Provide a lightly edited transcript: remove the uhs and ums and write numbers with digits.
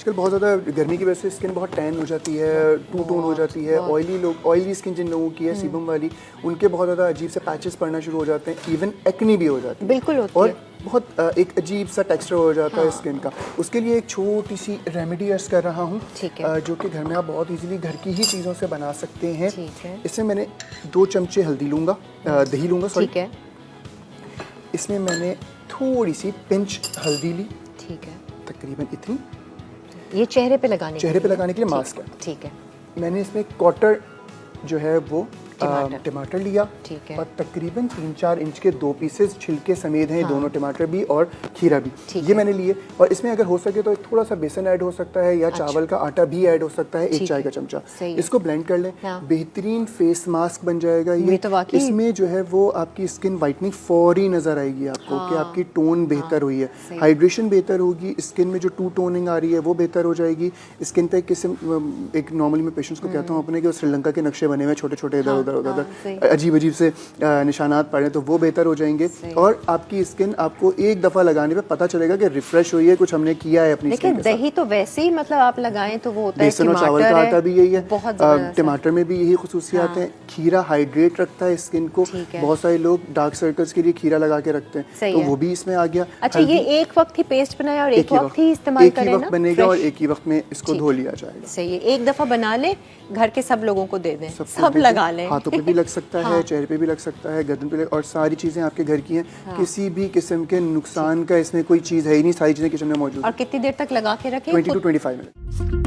आजकल बहुत ज़्यादा गर्मी की वजह से स्किन बहुत टैन हो जाती है, टू टोन हो जाती है, ऑयली स्किन जिन लोगों की है सीबम वाली, उनके बहुत ज़्यादा अजीब से पैचेस पड़ना शुरू हो जाते हैं, इवन एक्ने भी हो जाती है। बिल्कुल होती और है। बहुत एक अजीब सा टेक्सचर हो जाता है स्किन का। उसके लिए एक छोटी सी रेमेडी अर्ज कर रहा हूँ, ठीक है। जो कि घर में आप बहुत इजीली घर की ही चीज़ों से बना सकते हैं। ठीक है। इसमें मैंने 2 चमचे हल्दी लूँगा, दही लूँगा, सॉरी। ठीक है। इसमें मैंने थोड़ी सी पिंच हल्दी ली, ठीक है। तकरीबन इतनी, ये चेहरे पे लगाने लगाने के लिए मास्क है। ठीक है। मैंने इसमें क्वार्टर जो है वो टमाटर लिया, ठीक है। और तकरीबन 3-4 इंच के 2 पीसेस छिलके समेत हैं, दोनों टमाटर भी और खीरा भी, ये मैंने लिए। और इसमें अगर हो सके तो थोड़ा सा बेसन ऐड हो सकता है, या चावल का आटा भी ऐड हो सकता है, 1 चाय का चमचा। इसको ब्लेंड कर लें, बेहतरीन फेस मास्क बन जाएगा ये। इसमें जो है वो आपकी स्किन वाइटनिंग फौरी नजर आएगी आपको, कि आपकी टोन बेहतर हुई है, हाइड्रेशन बेहतर होगी, स्किन में जो टू टोनिंग आ रही है वो बेहतर हो जाएगी। स्किन पे एक नॉर्मली मैं पेशेंट्स को कहता हूँ अपने, कि श्रीलंका के नक्शे बने हुए छोटे छोटे इधर उधर अजीब अजीब से निशानात पड़ रहे हैं, तो वो बेहतर हो जाएंगे। और आपकी स्किन आपको एक दफ़ा लगाने पे पता चलेगा कि रिफ्रेश हुई है, कुछ हमने किया है अपनी स्किन के साथ। दही तो वैसे ही मतलब आप लगाएं तो वो होता है, बेसन और चावल का आटा भी यही है, बहुत टमाटर में भी यही खुसूसियात हैं। खीरा हाइड्रेट रखता है स्किन को, बहुत सारे लोग डार्क सर्कल्स के लिए खीरा लगा के रखते हैं, तो वो भी इसमें आ गया। अच्छा, ये एक वक्त ही पेस्ट बनाया और एक वक्त ही इस्तेमाल करें ना? एक ही वक्त बनेगा और एक ही वक्त में इसको धो लिया जाएगा। सही है, एक दफ़ा बना ले, घर के सब लोगों को दे दें, सब लगा लें। हाथों पे भी लग सकता है, चेहरे पे भी लग सकता है, गर्दन पे और सारी चीज़ें आपके घर की हैं। किसी भी किस्म के नुकसान का इसमें कोई चीज़ है ही नहीं, सारी चीज़ें किचन में मौजूद। और कितनी देर तक लगा के रखें? 20 to 25 मिनट।